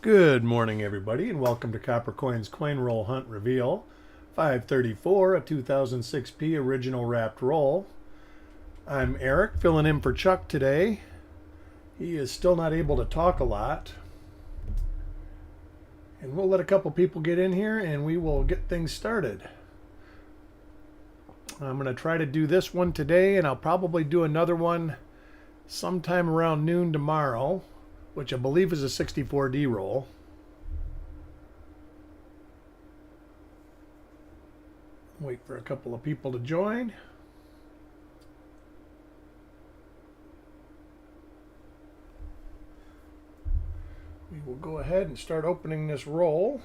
Good morning, everybody, and welcome to Copper Coins Coin Roll Hunt Reveal 534, a 2006P original wrapped roll. I'm Eric, filling in for Chuck today. He is still not able to talk a lot. And we'll let a couple people get in here and we will get things started. I'm going to try to do this one today, and I'll probably do another one sometime around noon tomorrow, which I believe is a 64D roll. Wait for a couple of people to join. We will go ahead and start opening this roll.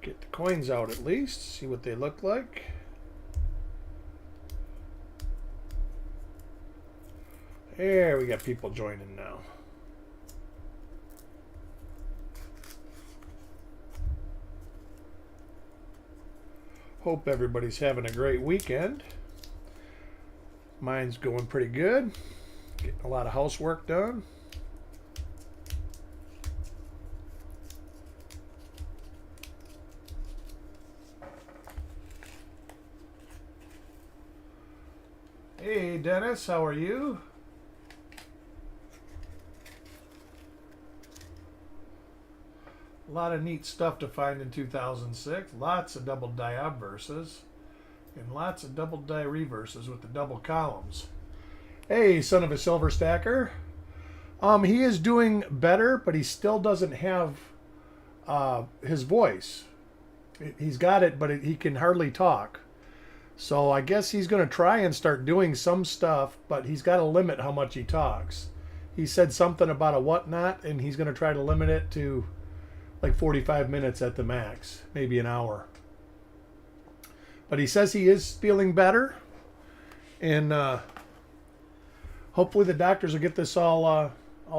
Get the coins out at least, see what they look like. There, we got people joining now. Hope everybody's having a great weekend. Mine's going pretty good. Getting a lot of housework done. Hey Dennis, how are you? A lot of neat stuff to find in 2006. Lots of double die obverses and lots of double die reverses with the double columns. Hey, son of a silver stacker. He is doing better, but he still doesn't have his voice. He's got it, but he can hardly talk. So I guess he's going to try and start doing some stuff, but he's got to limit how much he talks. He said something about a whatnot, and he's going to try to limit it to like 45 minutes at the max, maybe an hour. But he says he is feeling better, and hopefully the doctors will get this all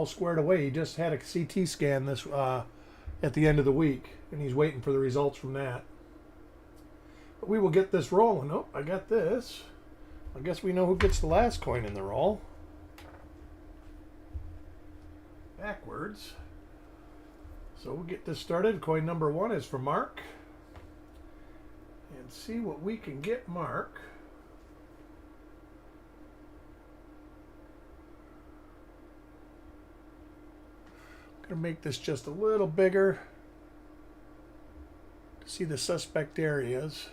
squared away. He just had a CT scan this at the end of the week, and he's waiting for the results from that. But we will get this rolling. Oh, I got this. I guess we know who gets the last coin in the roll. Backwards. So we'll get this started. Coin number 1 is for Mark. And see what we can get Mark. I'm going to make this just a little bigger to see the suspect areas.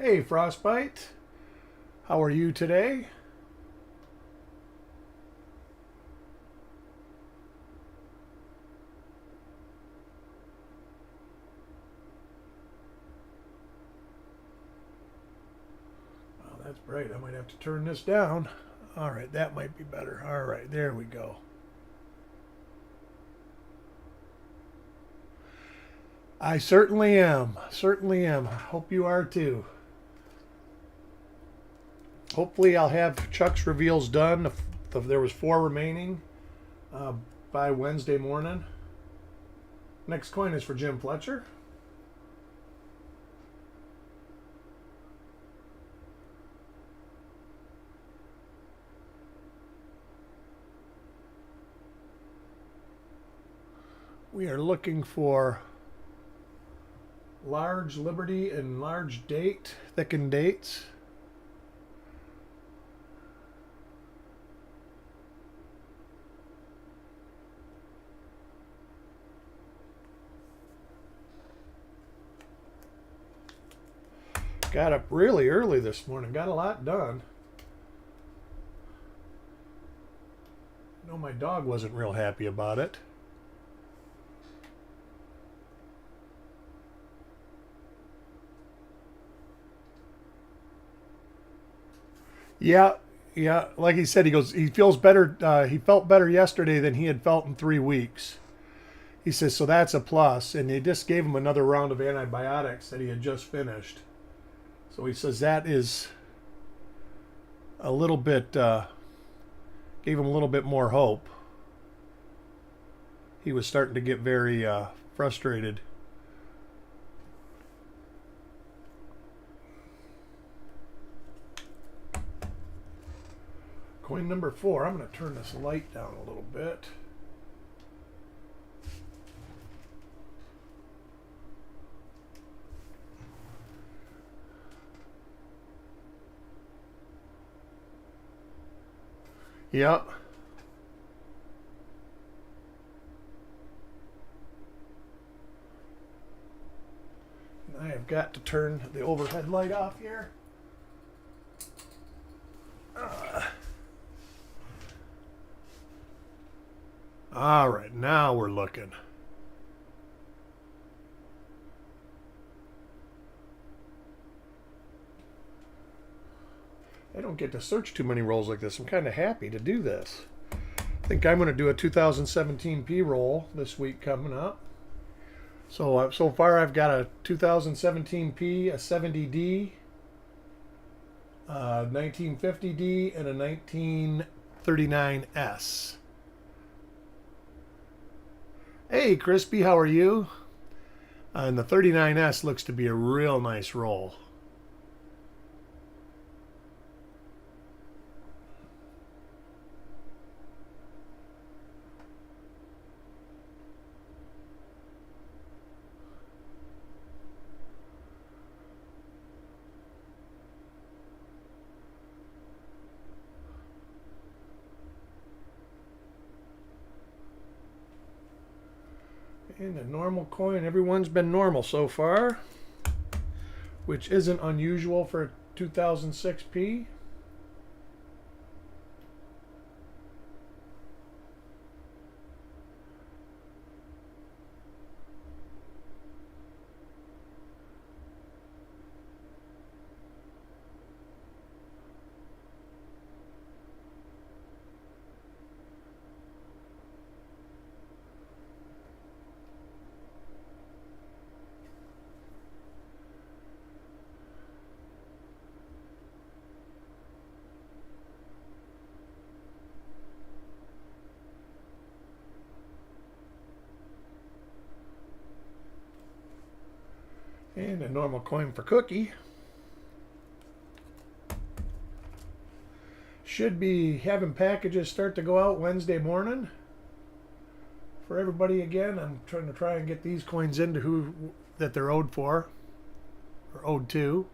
Hey, Frostbite. How are you today? Well, that's bright. I might have to turn this down. All right, that might be better. All right, there we go. I certainly am. Certainly am. Hope you are too. Hopefully I'll have Chuck's reveals done, if there was 4 remaining, by Wednesday morning. Next coin is for Jim Fletcher. We are looking for large Liberty and large date, thickened dates. Got up really early this morning. Got a lot done. I know my dog wasn't real happy about it. Yeah, like he said, he goes, he feels better. He felt better yesterday than he had felt in 3 weeks. He says, so that's a plus. And they just gave him another round of antibiotics that he had just finished. So he says that is a little bit Gave him a little bit more hope. He was starting to get very frustrated. Coin number 4. I'm going to turn this light down a little bit. Yep. I have got to turn the overhead light off here. All right, now we're looking. I don't get to search too many rolls like this. I'm kind of happy to do this. I think I'm going to do a 2017 P roll this week coming up. So far I've got a 2017 P, a 70D, a 1950D, and a 1939S. Hey, Crispy, how are you? And the 39S looks to be a real nice roll. And a normal coin. Everyone's been normal so far, which isn't unusual for a 2006 P. And a normal coin for Cookie. Should be having packages start to go out Wednesday morning for everybody again. I'm trying to get these coins into who that they're owed for, or owed to.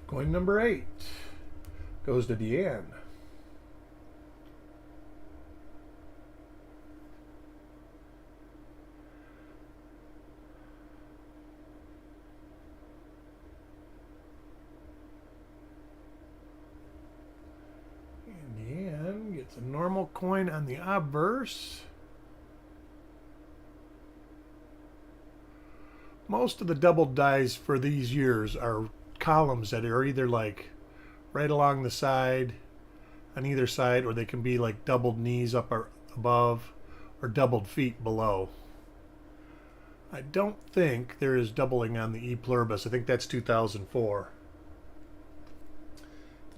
Coin number 8 goes to Deanne. And Deanne gets a normal coin on the obverse. Most of the double dies for these years are columns that are either like right along the side on either side, or they can be like doubled knees up or above, or doubled feet below. I don't think there is doubling on the E pluribus. I think that's 2004.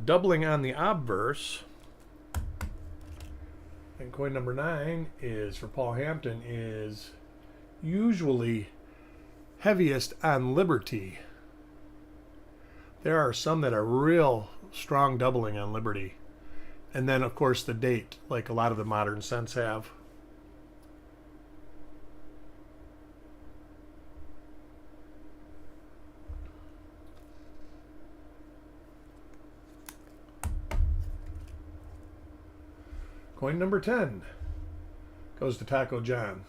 Doubling on the obverse, and coin number 9 is for Paul Hampton, is usually heaviest on Liberty. There are some that are real strong doubling on Liberty. And then, of course, the date, like a lot of the modern cents have. Coin number 10 goes to Taco John.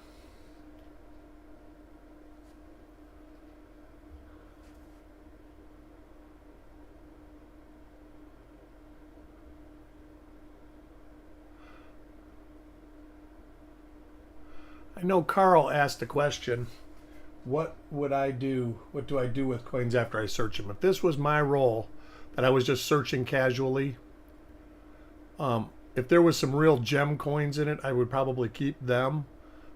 I know Carl asked the question, what would I do? What do I do with coins after I search them? If this was my role, that I was just searching casually, if there was some real gem coins in it, I would probably keep them.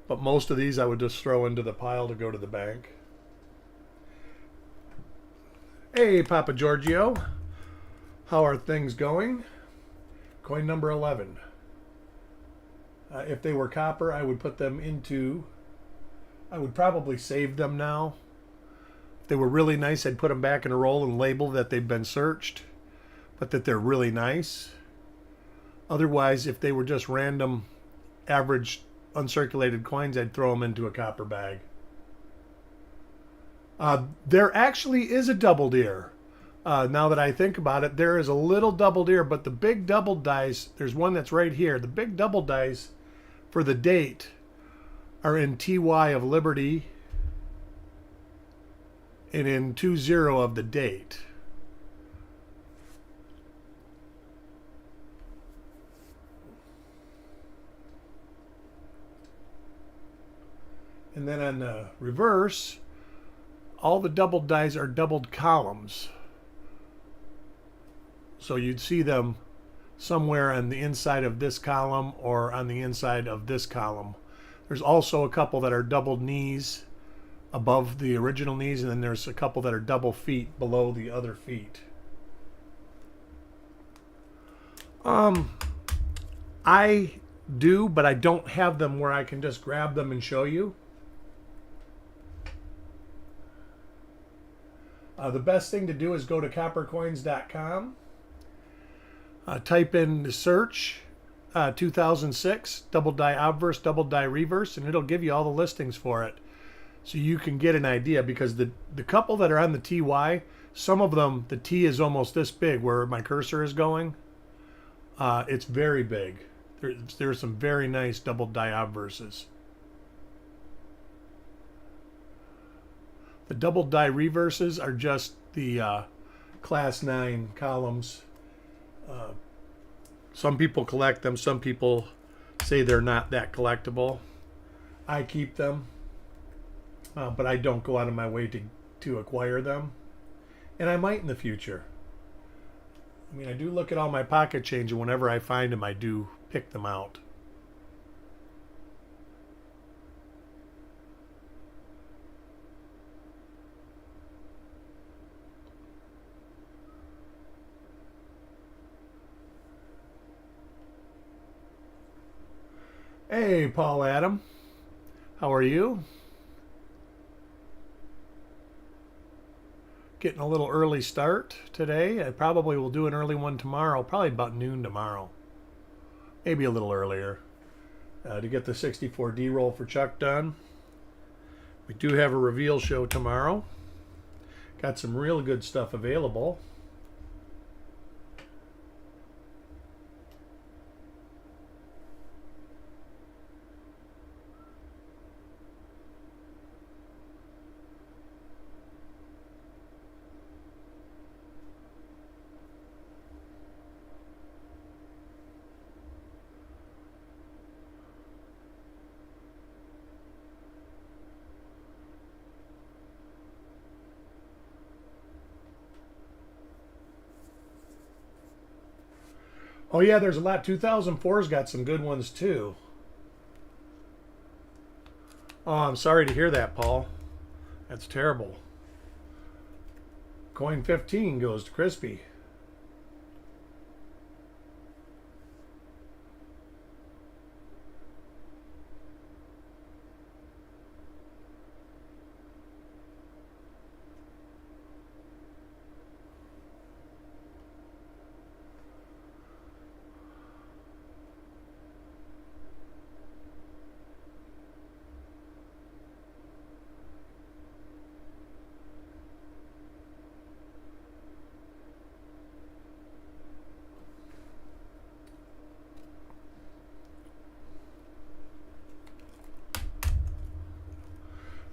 But most of these I would just throw into the pile to go to the bank. Hey, Papa Giorgio. How are things going? Coin number 11. If they were copper, I would put them into... I would probably save them now. If they were really nice, I'd put them back in a roll and label that they've been searched, but that they're really nice. Otherwise, if they were just random, average, uncirculated coins, I'd throw them into a copper bag. There actually is a doubled ear. Now that I think about it, there is a little doubled ear, but the big doubled dice, there's one that's right here. The big double dice for the date are in TY of Liberty and in 20 of the date. And then on the reverse, all the doubled dice are doubled columns. So you'd see them somewhere on the inside of this column or on the inside of this column. There's also a couple that are doubled knees above the original knees, and then there's a couple that are double feet below the other feet. I do, but I don't have them where I can just grab them and show you. The best thing to do is go to coppercoins.com. Type in the search 2006 double die obverse, double die reverse, and it'll give you all the listings for it, so you can get an idea. Because the couple that are on the TY, some of them the T is almost this big where my cursor is going. It's very big. There's some very nice double die obverses. The double die reverses are just the class 9 columns. Some people collect them. Some people say they're not that collectible. I keep them, but I don't go out of my way to acquire them. And I might in the future. I mean, I do look at all my pocket change, and whenever I find them, I do pick them out. Hey, Paul Adam. How are you? Getting a little early start today. I probably will do an early one tomorrow, probably about noon tomorrow. Maybe a little earlier. To get the 64D roll for Chuck done. We do have a reveal show tomorrow. Got some real good stuff available. Oh yeah, there's a lot. 2004's got some good ones too. Oh, I'm sorry to hear that, Paul. That's terrible. Coin 15 goes to Crispy.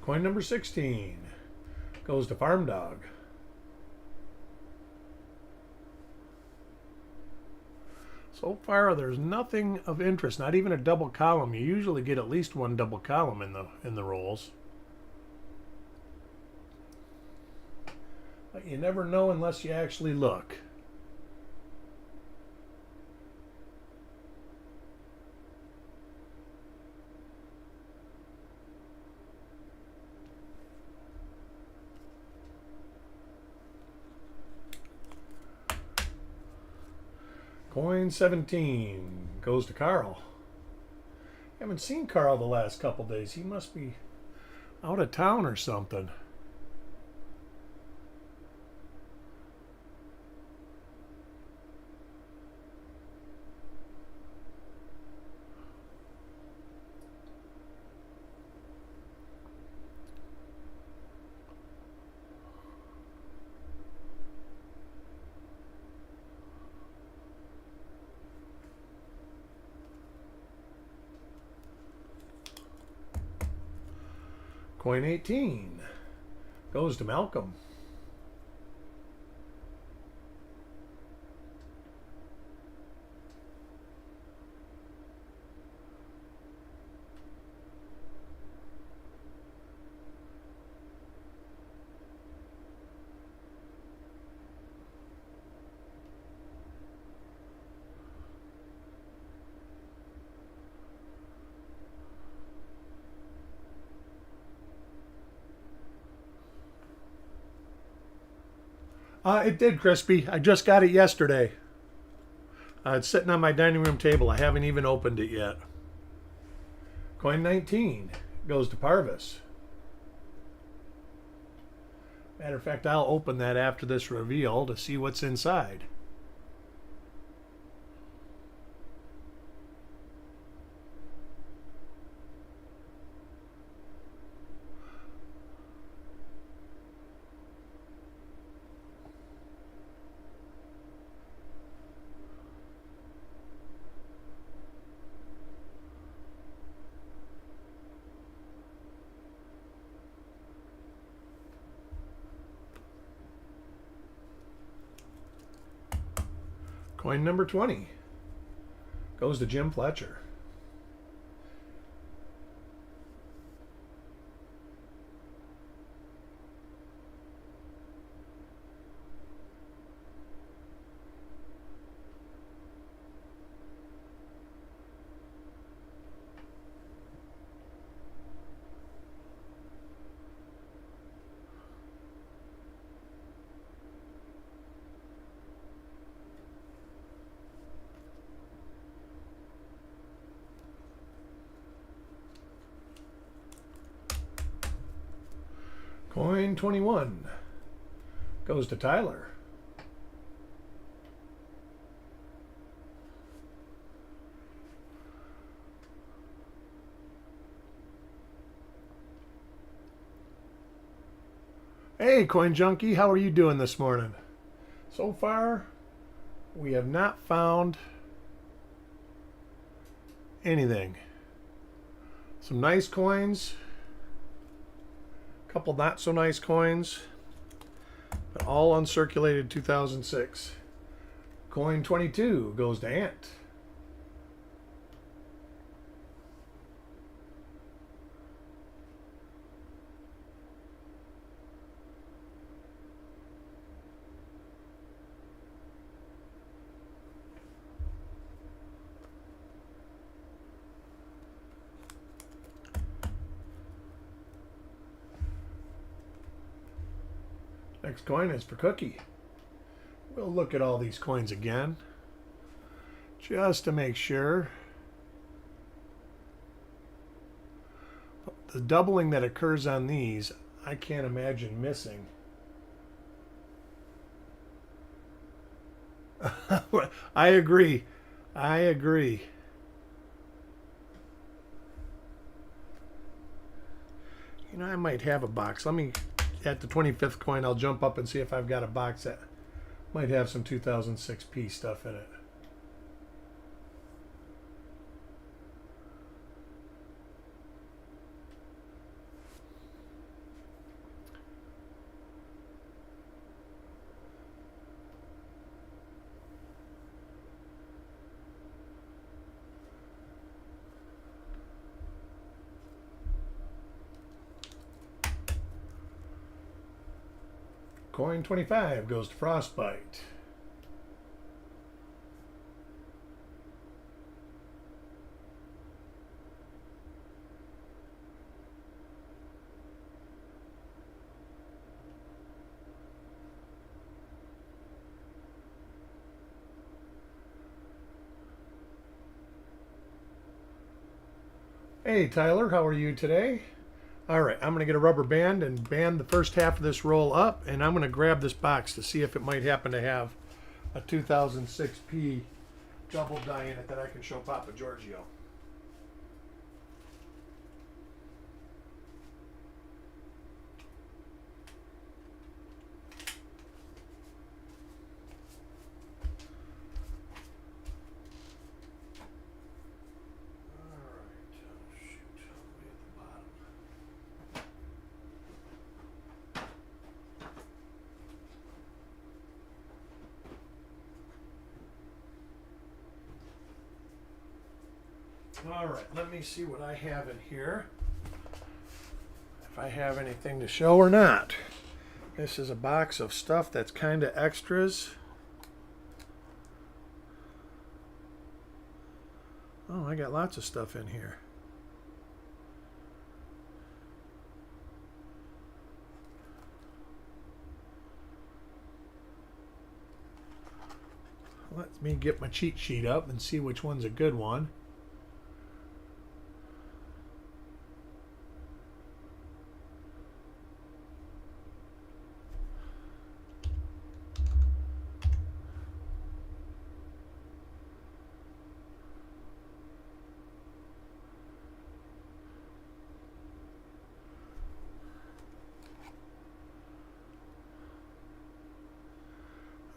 Coin number 16 goes to Farm Dog. So far, there's nothing of interest. Not even a double column. You usually get at least one double column in the rolls. But you never know unless you actually look. Coin 17 goes to Carl. Haven't seen Carl the last couple days. He must be out of town or something. Coin 18 goes to Malcolm. It did, Crispy. I just got it yesterday. It's sitting on my dining room table. I haven't even opened it yet. Coin 19 goes to Parvis. Matter of fact, I'll open that after this reveal to see what's inside. Coin number 20 goes to Jim Fletcher. Coin 21 goes to Tyler. Hey, Coin Junkie, how are you doing this morning? So far, we have not found anything. Some nice coins. Couple not so nice coins, but all uncirculated 2006. Coin 22 goes to Ant. Next coin is for Cookie. We'll look at all these coins again, just to make sure. The doubling that occurs on these, I can't imagine missing. I agree. I agree. You know, I might have a box. Let me... At the 25th coin, I'll jump up and see if I've got a box that might have some 2006p stuff in it. Coin 25 goes to Frostbite. Hey Tyler, how are you today? All right, I'm going to get a rubber band and band the first half of this roll up, and I'm going to grab this box to see if it might happen to have a 2006P double die in it that I can show Papa Giorgio. All right, let me see what I have in here. If I have anything to show or not. This is a box of stuff that's kind of extras. Oh, I got lots of stuff in here. Let me get my cheat sheet up and see which one's a good one.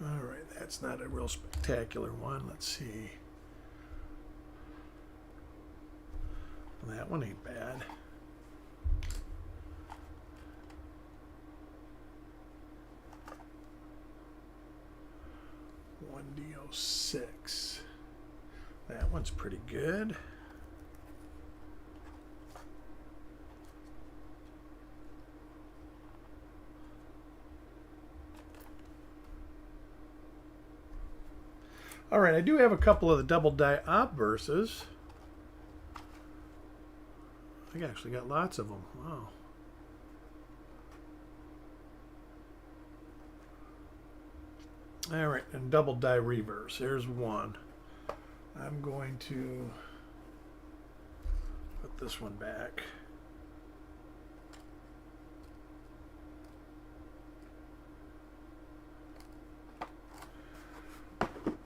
All right, that's not a real spectacular one. Let's see. That one ain't bad. One DO6. That one's pretty good. All right, I do have a couple of the double die obverses. I actually got lots of them. Wow. All right, and double die reverse. There's one. I'm going to put this one back.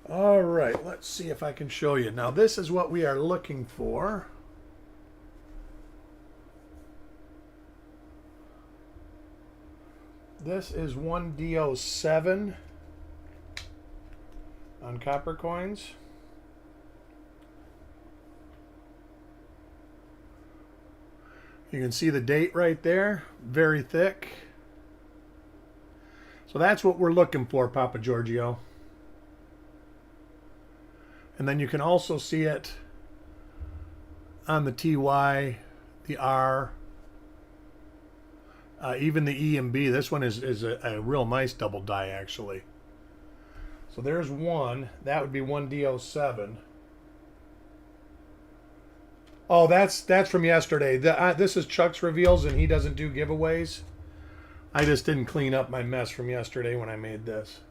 All right, let's see if I can show you. Now, this is what we are looking for. This is one DO7 on copper coins. You can see the date right there, very thick. So that's what we're looking for, Papa Giorgio. And then you can also see it on the TY, the R, even the E and B. This one is a real nice double die, actually. So there's one. That would be one DO7. Oh, that's from yesterday. This is Chuck's reveals, and he doesn't do giveaways. I just didn't clean up my mess from yesterday when I made this.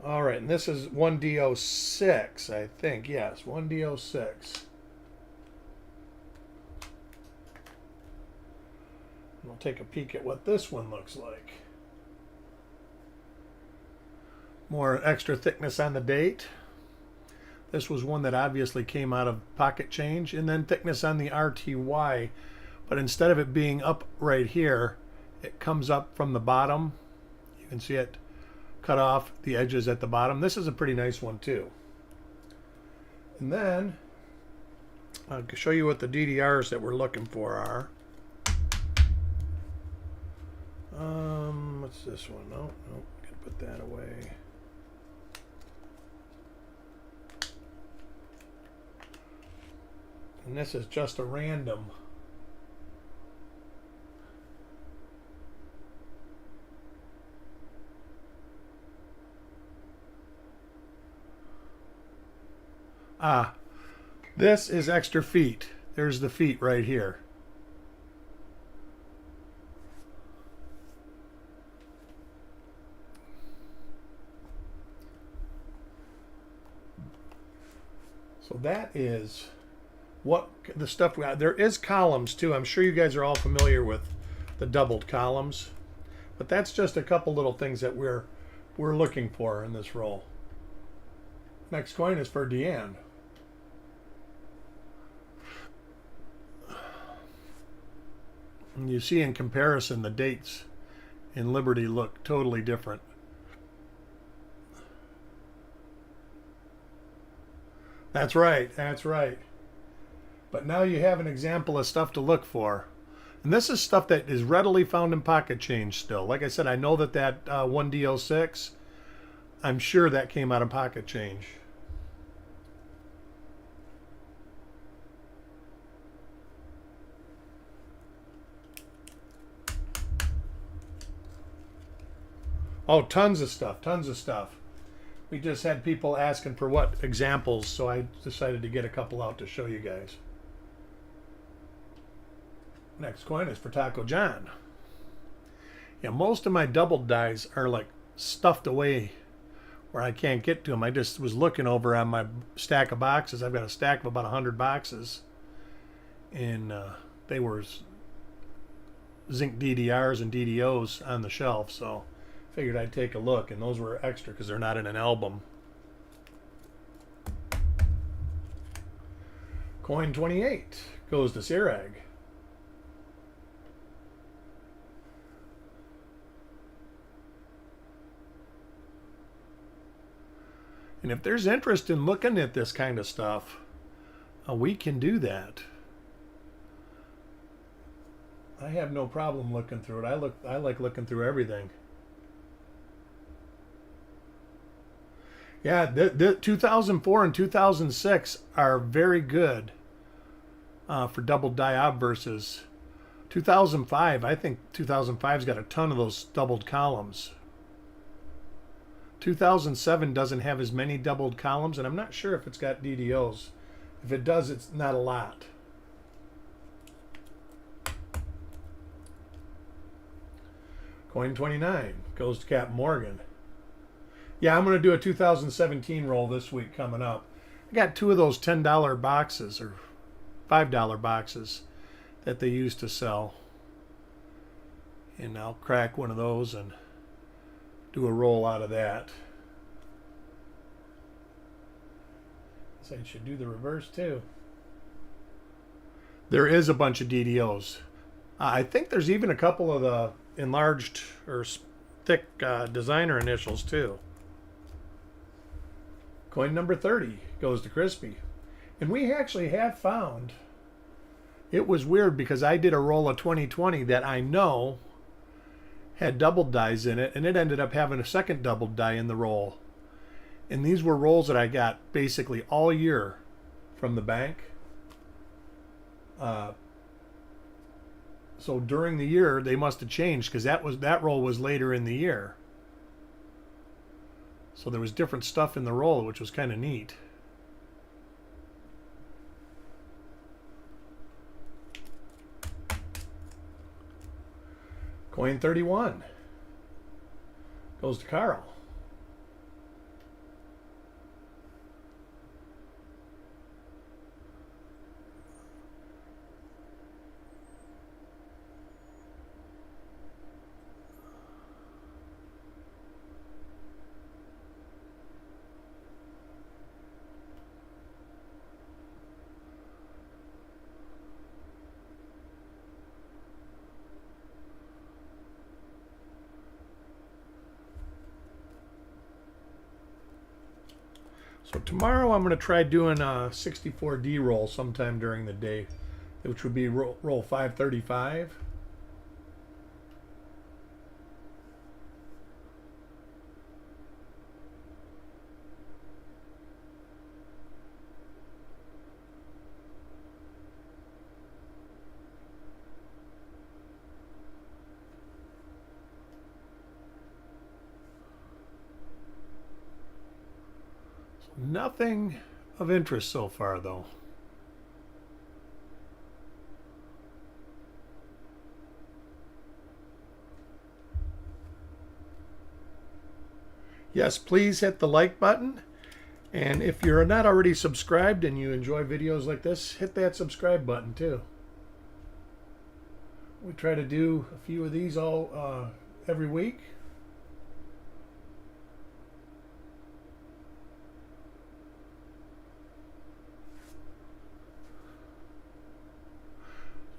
All right, and this is 1DO6, I think. Yes, 1DO6. We'll take a peek at what this one looks like. More extra thickness on the date. This was one that obviously came out of pocket change. And then thickness on the RTY. But instead of it being up right here, it comes up from the bottom. You can see it cut off the edges at the bottom. This is a pretty nice one too. And then I'll show you what the DDRs that we're looking for are. What's this one? No, gotta put that away. And this is just a random Ah, this is extra feet. There's the feet right here. So that is what the stuff we got. There is columns too. I'm sure you guys are all familiar with the doubled columns, but that's just a couple little things that we're looking for in this roll. Next coin is for Deanne. And you see in comparison the dates in Liberty look totally different. That's right, that's right. But now you have an example of stuff to look for. And this is stuff that is readily found in pocket change still. Like I said, I know that 1D06, I'm sure that came out of pocket change. Oh, tons of stuff, tons of stuff. We just had people asking for what examples, so I decided to get a couple out to show you guys. Next coin is for Taco John. Yeah, most of my doubled dies are like stuffed away where I can't get to them. I just was looking over on my stack of boxes. I've got a stack of about 100 boxes, and they were zinc DDRs and DDOs on the shelf, so figured I'd take a look, and those were extra because they're not in an album. Coin 28 goes to Sirag. And if there's interest in looking at this kind of stuff, we can do that. I have no problem looking through it. I like looking through everything. Yeah, the 2004 and 2006 are very good for double die obverses. 2005, I think 2005's got a ton of those doubled columns. 2007 doesn't have as many doubled columns, and I'm not sure if it's got DDOs. If it does, it's not a lot. Coin 29 goes to Cap Morgan. Yeah, I'm going to do a 2017 roll this week coming up. I got two of those $10 boxes or $5 boxes that they used to sell. And I'll crack one of those and do a roll out of that. So I should do the reverse too. There is a bunch of DDOs. I think there's even a couple of the enlarged or thick designer initials too. Coin number 30 goes to Crispy. And we actually have found, it was weird because I did a roll of 2020 that I know had double dies in it, and it ended up having a second double die in the roll. And these were rolls that I got basically all year from the bank. So during the year, they must have changed because that roll was later in the year. So there was different stuff in the roll, which was kind of neat. Coin 31 goes to Carl. So tomorrow I'm going to try doing a 64D roll sometime during the day, which would be roll 535. Nothing of interest so far, though. Yes, please hit the like button. And if you're not already subscribed and you enjoy videos like this, hit that subscribe button too. We try to do a few of these all every week.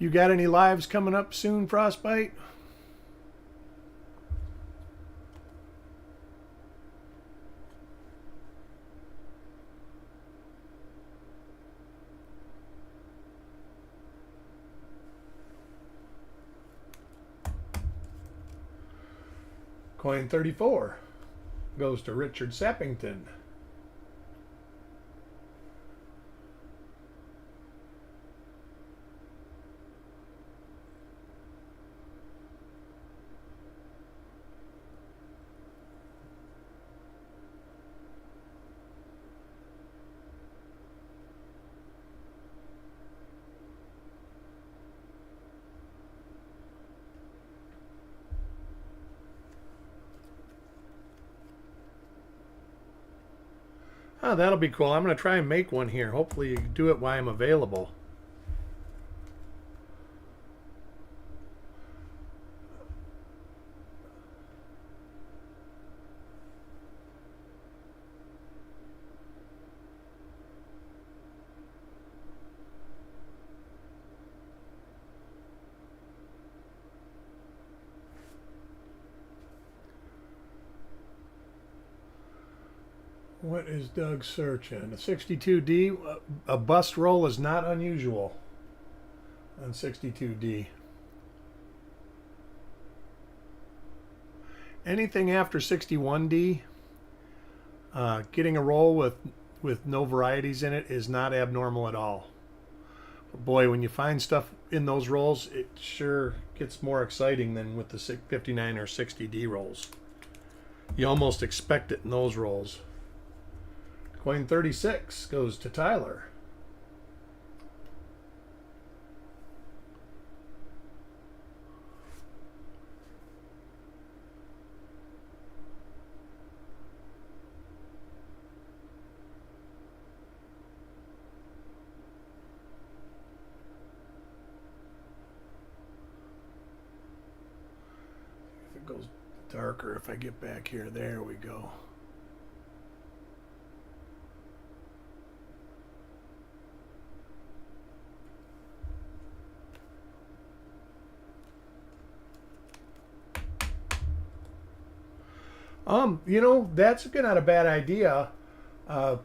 You got any lives coming up soon, Frostbite? Coin 34 goes to Richard Sappington. Oh, that'll be cool. I'm going to try and make one here. Hopefully you do it while I'm available. What is Doug searching? A 62D. A bust roll is not unusual on 62D. Anything after 61D, getting a roll with no varieties in it is not abnormal at all. But boy, when you find stuff in those rolls, it sure gets more exciting than with the 59 or 60D rolls. You almost expect it in those rolls. Coin 36 goes to Tyler. If it goes darker, if I get back here, there we go. You know, that's not a bad idea. That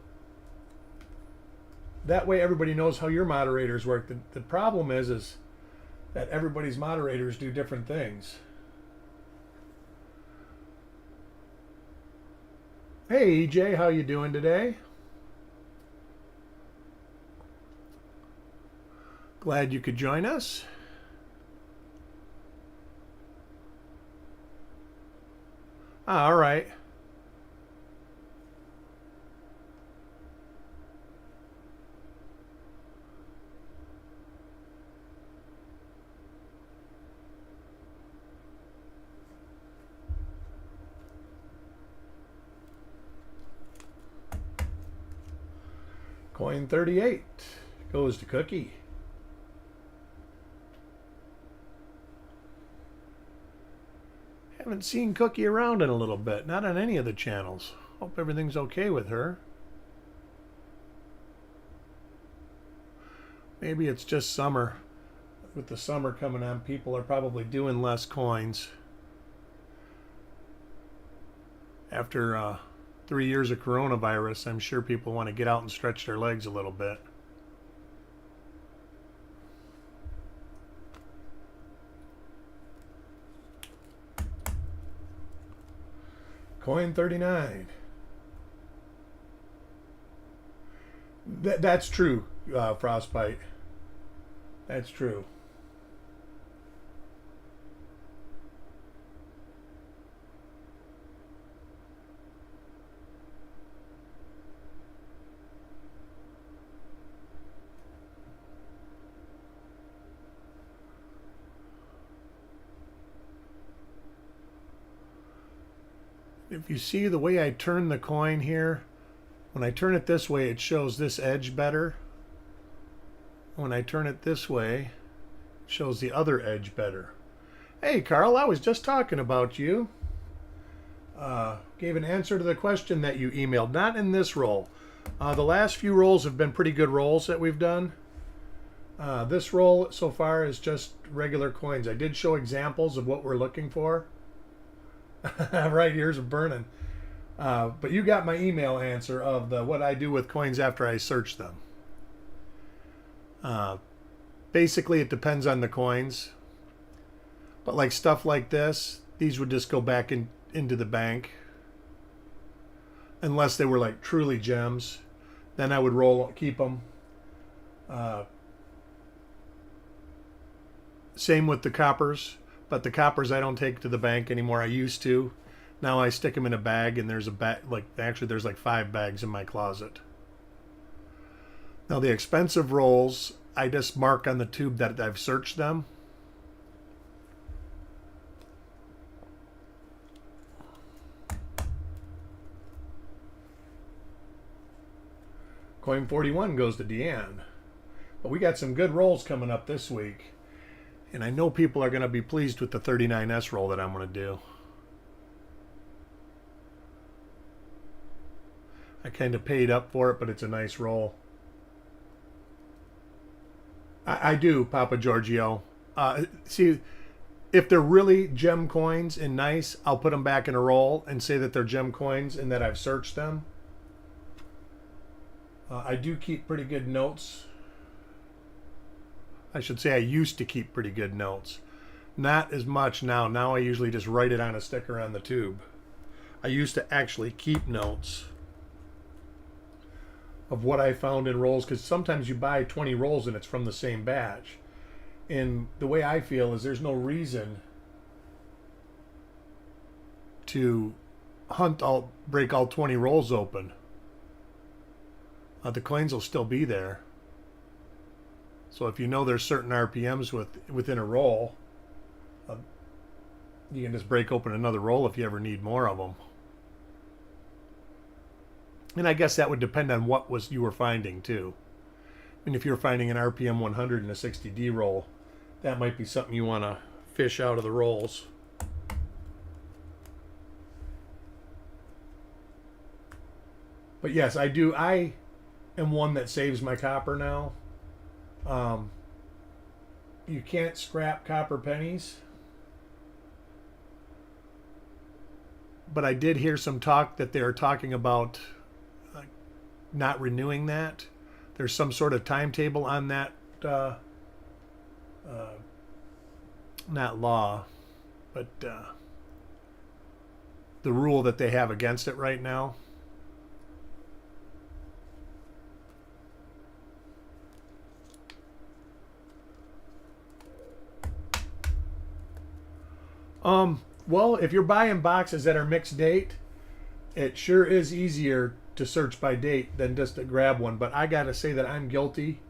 way everybody knows how your moderators work. The problem is that everybody's moderators do different things. Hey EJ, how you doing today? Glad you could join us. All right. Coin 38 goes to Cookie. Haven't seen Cookie around in a little bit, not on any of the channels. Hope everything's okay with her. Maybe it's just summer. With the summer coming on, people are probably doing less coins. After 3 years of coronavirus, I'm sure people want to get out and stretch their legs a little bit. Coin 39. That's true, Frostbite. That's true. if you see the way I turn the coin here, when I turn it this way, it shows this edge better. When I turn it this way, it shows the other edge better. Hey, Carl, I was just talking about you. Gave an answer to the question that you emailed. Not in this roll. The last few rolls have been pretty good rolls that we've done. This roll so far is just regular coins. I did show examples of what we're looking for. Right, ears are burning. But you got my email answer of what I do with coins after I search them. Basically, it depends on the coins. But like stuff like this, these would just go back into the bank. Unless they were like truly gems. Then I would keep them. Same with the coppers. But the coppers I don't take to the bank anymore. I used to. Now I stick them in a bag, and there's a bag, there's like 5 bags in my closet. Now the expensive rolls, I just mark on the tube that I've searched them. Coin 41 goes to Deanne. But we got some good rolls coming up this week. And I know people are going to be pleased with the 39S roll that I'm going to do. I kind of paid up for it, but it's a nice roll. I do, Papa Giorgio. See, if they're really gem coins and nice, I'll put them back in a roll and say that they're gem coins and that I've searched them. I do keep pretty good notes. I should say I used to keep pretty good notes. Not as much now. Now I usually just write it on a sticker on the tube. I used to actually keep notes of what I found in rolls, because sometimes you buy 20 rolls and it's from the same batch. And the way I feel is there's no reason to break all 20 rolls open. The coins will still be there. So if you know there's certain RPMs within a roll, you can just break open another roll if you ever need more of them. And I guess that would depend on what you were finding too. I mean, if you're finding an RPM 100 in a 60D roll, that might be something you want to fish out of the rolls. But yes, I do. I am one that saves my copper now. You can't scrap copper pennies. But I did hear some talk that they are talking about not renewing that. There's some sort of timetable on that, not law, but the rule that they have against it right now. Well, if you're buying boxes that are mixed date, it sure is easier to search by date than just to grab one. But I gotta say that I'm guilty.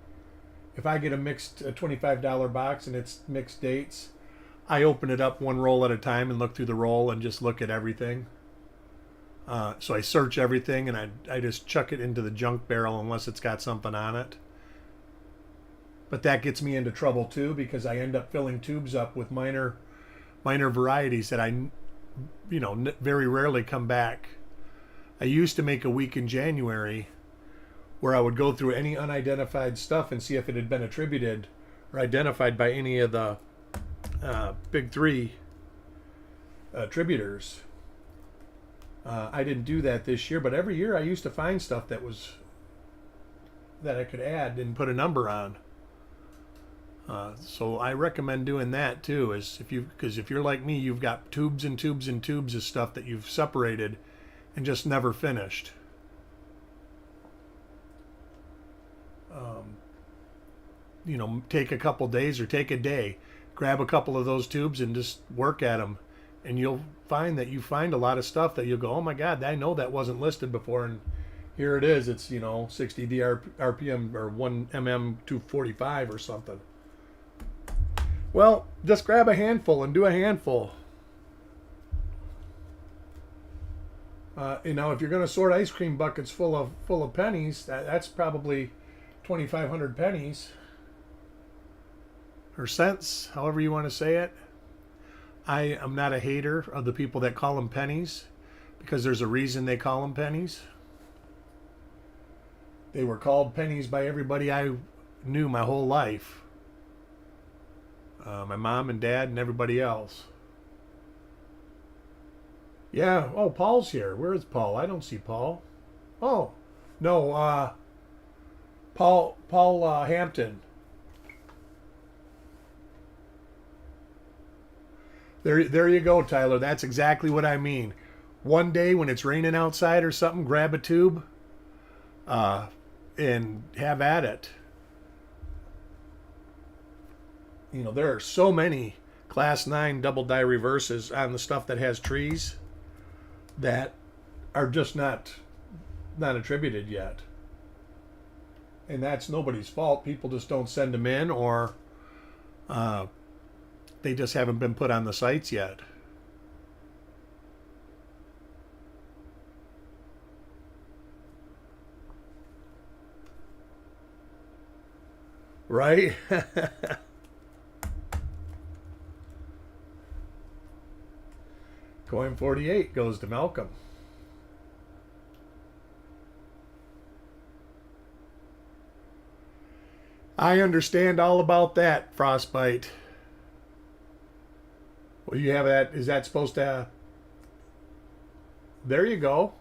If I get a $25 box and it's mixed dates, I open it up one roll at a time and look through the roll and just look at everything. So I search everything and I just chuck it into the junk barrel unless it's got something on it. But that gets me into trouble too, because I end up filling tubes up with minor varieties that I very rarely come back. I used to make a week in January where I would go through any unidentified stuff and see if it had been attributed or identified by any of the big 3 attributors. I didn't do that this year, but every year I used to find stuff that I could add and put a number on. So I recommend doing that too, because if you're like me, you've got tubes and tubes and tubes of stuff that you've separated and just never finished. Take a couple days or take a day, grab a couple of those tubes and just work at them, and you'll find that you find a lot of stuff that you'll go, oh my God, I know that wasn't listed before, and here it is. It's 60 RPM or 1 mm 245 or something. Well, just grab a handful and do a handful. If you're going to sort ice cream buckets full of pennies, that's probably 2,500 pennies or cents, however you want to say it. I am not a hater of the people that call them pennies, because there's a reason they call them pennies. They were called pennies by everybody I knew my whole life. My mom and dad and everybody else. Yeah. Oh, Paul's here. Where is Paul? I don't see Paul. Oh, no. Paul Hampton. There you go, Tyler. That's exactly what I mean. One day when it's raining outside or something, grab a tube and have at it. There are so many Class 9 double die reverses on the stuff that has trees that are just not attributed yet. And that's nobody's fault. People just don't send them in, or they just haven't been put on the sites yet. Right? Coin 48 goes to Malcolm. I understand all about that, Frostbite. Well, you have that. Is that supposed to... There you go.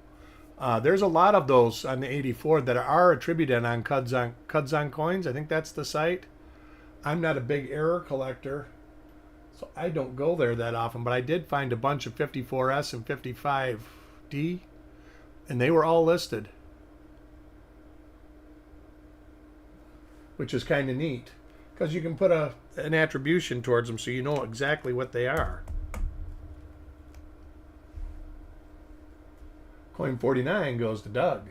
There's a lot of those on the 84 that are attributed on Cuds on Coins. I think that's the site. I'm not a big error collector, so I don't go there that often, but I did find a bunch of 54S and 55D, and they were all listed, which is kind of neat, because you can put an attribution towards them so you know exactly what they are. Coin 49 goes to Doug.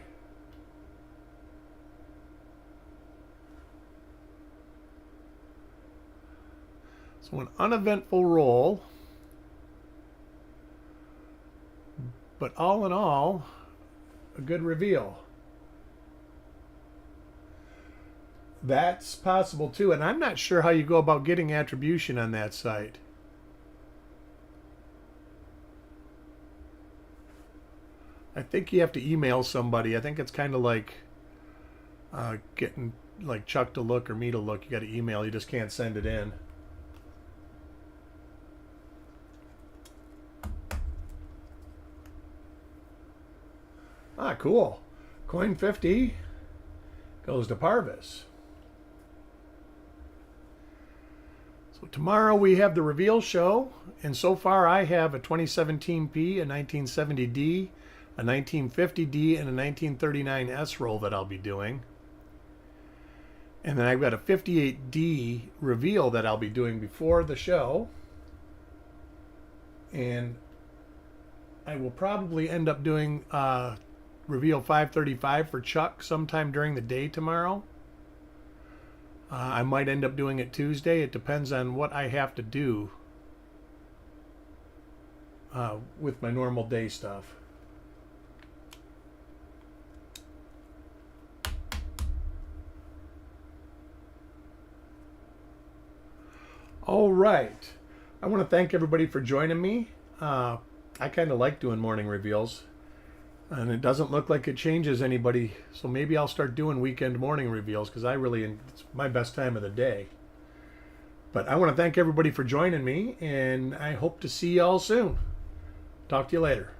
So an uneventful roll, but all in all, a good reveal. That's possible too, and I'm not sure how you go about getting attribution on that site. I think you have to email somebody. I think it's kind of like getting like Chuck to look or me to look. You got to email. You just can't send it in. Ah, cool. Coin 50 goes to Parvis. So tomorrow we have the reveal show, and so far I have a 2017P, a 1970D, a 1950D, and a 1939S roll that I'll be doing. And then I've got a 58D reveal that I'll be doing before the show. And I will probably end up doing reveal 535 for Chuck sometime during the day tomorrow. I might end up doing it Tuesday. It depends on what I have to do with my normal day stuff. All right. I want to thank everybody for joining me. I kind of like doing morning reveals, and it doesn't look like it changes anybody, so maybe I'll start doing weekend morning reveals, because it's my best time of the day. But I want to thank everybody for joining me, and I hope to see you all soon. Talk to you later.